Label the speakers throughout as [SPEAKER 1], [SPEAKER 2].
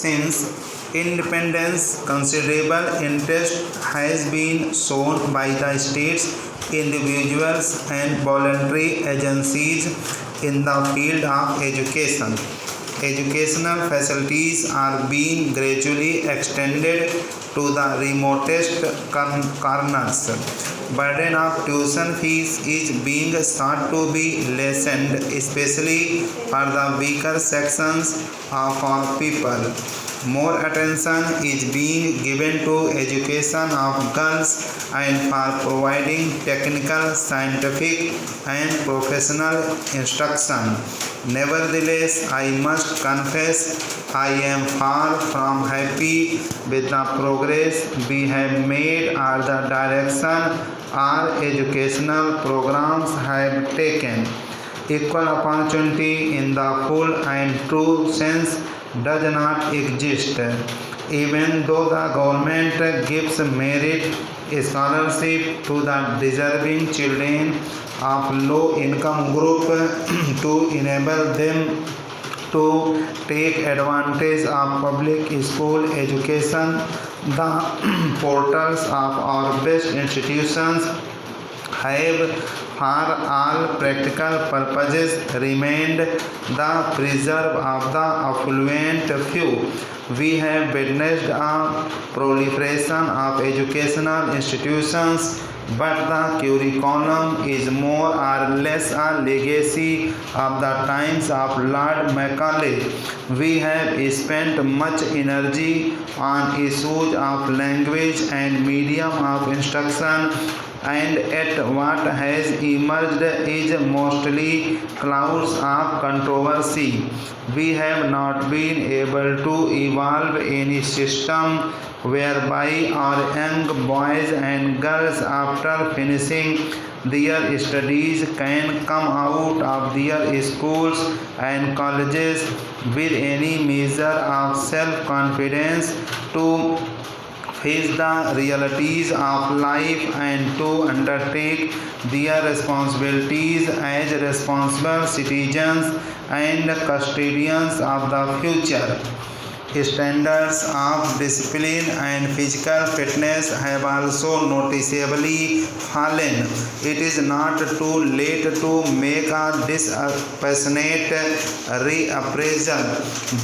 [SPEAKER 1] Since independence, considerable interest has been shown by the states, individuals, and voluntary agencies in the field of education. Educational facilities are being gradually extended to the remotest corners. Burden of tuition fees is being sought to be lessened, especially for the weaker sections of our people. More attention is being given to education of girls and for providing technical, scientific, and professional instruction. Nevertheless, I must confess I am far from happy with the progress we have made or the direction our educational programs have taken. Equal opportunity in the full and true sense does not exist. Even though the government gives merit scholarship to the deserving children of low income group to enable them to take advantage of public school education, the portals of our best institutions have for all practical purposes remained the preserve of the affluent few. We have witnessed a proliferation of educational institutions, but the curriculum is more or less a legacy of the times of Lord Macaulay. We have spent much energy on issues of language and medium of instruction, and yet what has emerged is mostly clouds of controversy. We have not been able to evolve any system whereby our young boys and girls, after finishing their studies, can come out of their schools and colleges with any measure of self-confidence to face the realities of life and to undertake their responsibilities as responsible citizens and custodians of the future. Standards of discipline and physical fitness have also noticeably fallen. It is not too late to make a dispassionate reappraisal.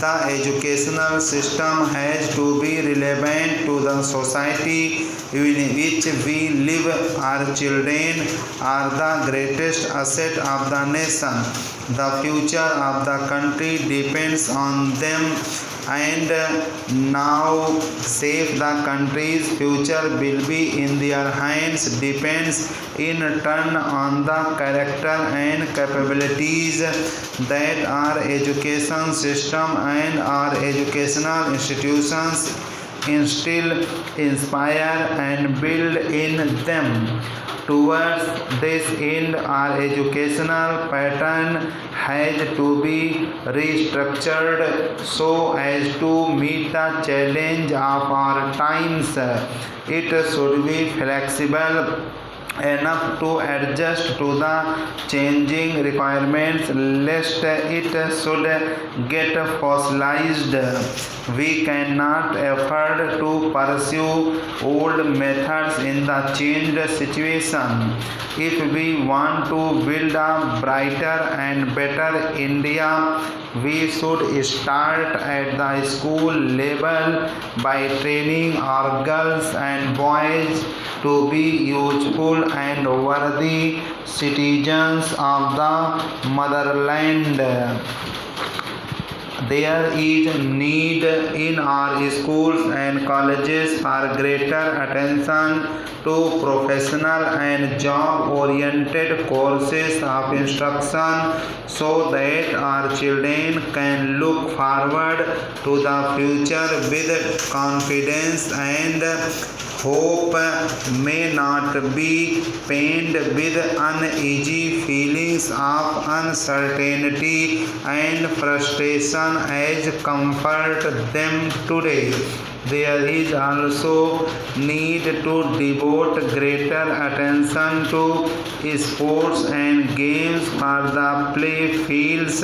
[SPEAKER 1] The educational system has to be relevant to the society in which we live. Our children are the greatest asset of the nation. The future of the country depends on them, and now save the country's future will be in their hands depends in turn on the character and capabilities that our education system and our educational institutions instill, inspire, and build in them. Towards this end, our educational pattern has to be restructured so as to meet the challenge of our times. It should be flexible enough to adjust to the changing requirements lest it should get fossilized. We cannot afford to pursue old methods in the changed situation. If we want to build a brighter and better India, we should start at the school level by training our girls and boys to be useful and worthy citizens of the motherland. There is need in our schools and colleges for greater attention to professional and job-oriented courses of instruction so that our children can look forward to the future with confidence and Hope may not be pained with uneasy feelings of uncertainty and frustration as comfort them today. There is also need to devote greater attention to sports and games for the play fields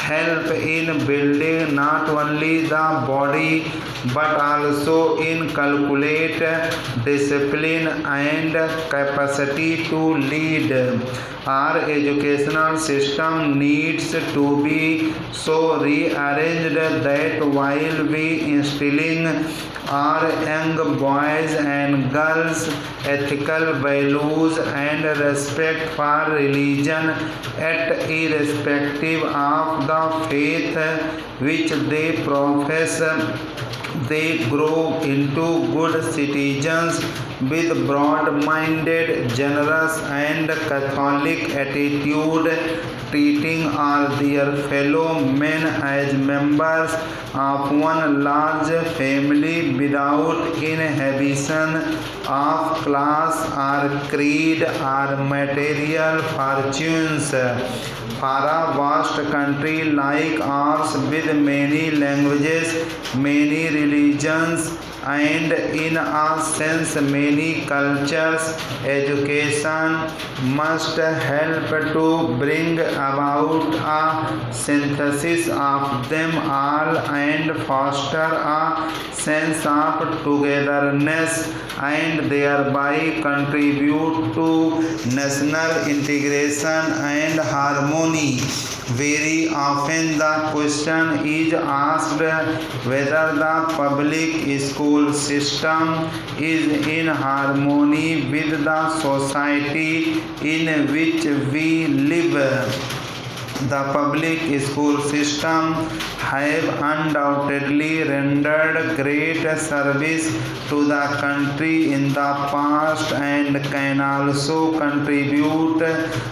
[SPEAKER 1] help in building not only the body but also in calculate discipline and capacity to lead. Our educational system needs to be so rearranged that while we instilling our young boys and girls ethical values and respect for religion, yet irrespective of the faith which they profess, they grow into good citizens with broad-minded, generous and Catholic attitude, treating all their fellow men as members of one large family without inhibition of class or creed or material fortunes. For a vast country like ours with many languages, many religions, and in a sense many cultures, education must help to bring about a synthesis of them all and foster a sense of togetherness and thereby contribute to national integration and harmony. Very often the question is asked whether the public school system is in harmony with the society in which we live. The public school system have undoubtedly rendered great service to the country in the past and can also contribute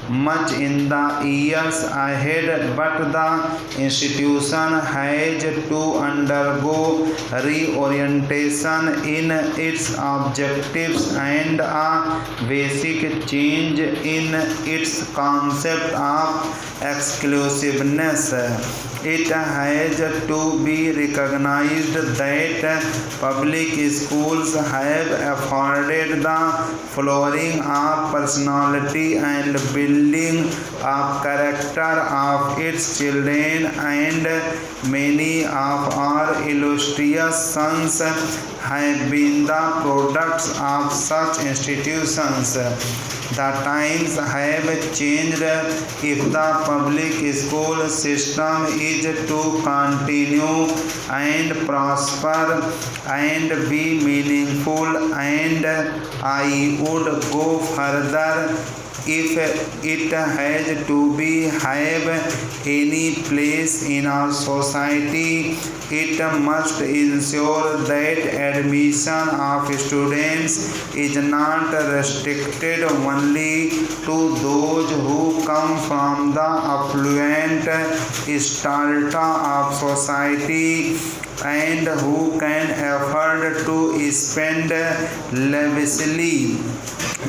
[SPEAKER 1] much in the years ahead, but the institution has to undergo reorientation in its objectives and a basic change in its concept of exclusiveness. It has to be recognized that public schools have afforded the flowering of personality and building of character of its children, and many of our illustrious sons have been the products of such institutions. The times have changed. If the public school system is to continue and prosper and be meaningful, and I would go further, if it has to be have any place in our society, it must ensure that admission of students is not restricted only to those who come from the affluent strata of society and who can afford to spend lavishly.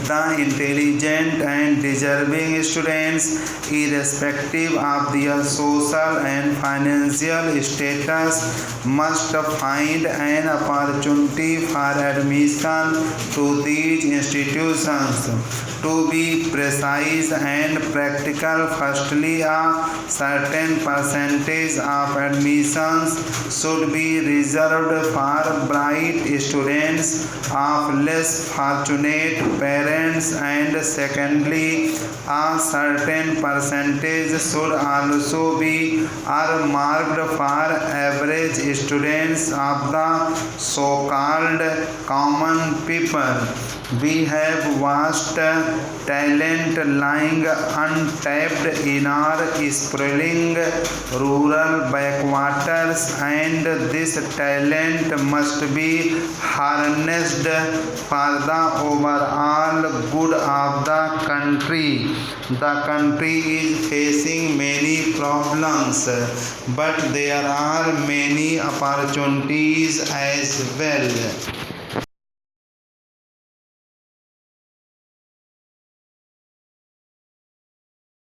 [SPEAKER 1] The intelligent and deserving students, irrespective of their social and financial status, must find an opportunity for admission to these institutions. To be precise and practical, firstly, a certain percentage of admissions should be reserved for bright students of less fortunate parents, and secondly, a certain percentage should also be earmarked for average students of the so-called common people. We have vast talent lying untapped in our sprawling rural backwaters, and this talent must be harnessed for the overall good of the country. The country is facing many problems, but there are many opportunities as well.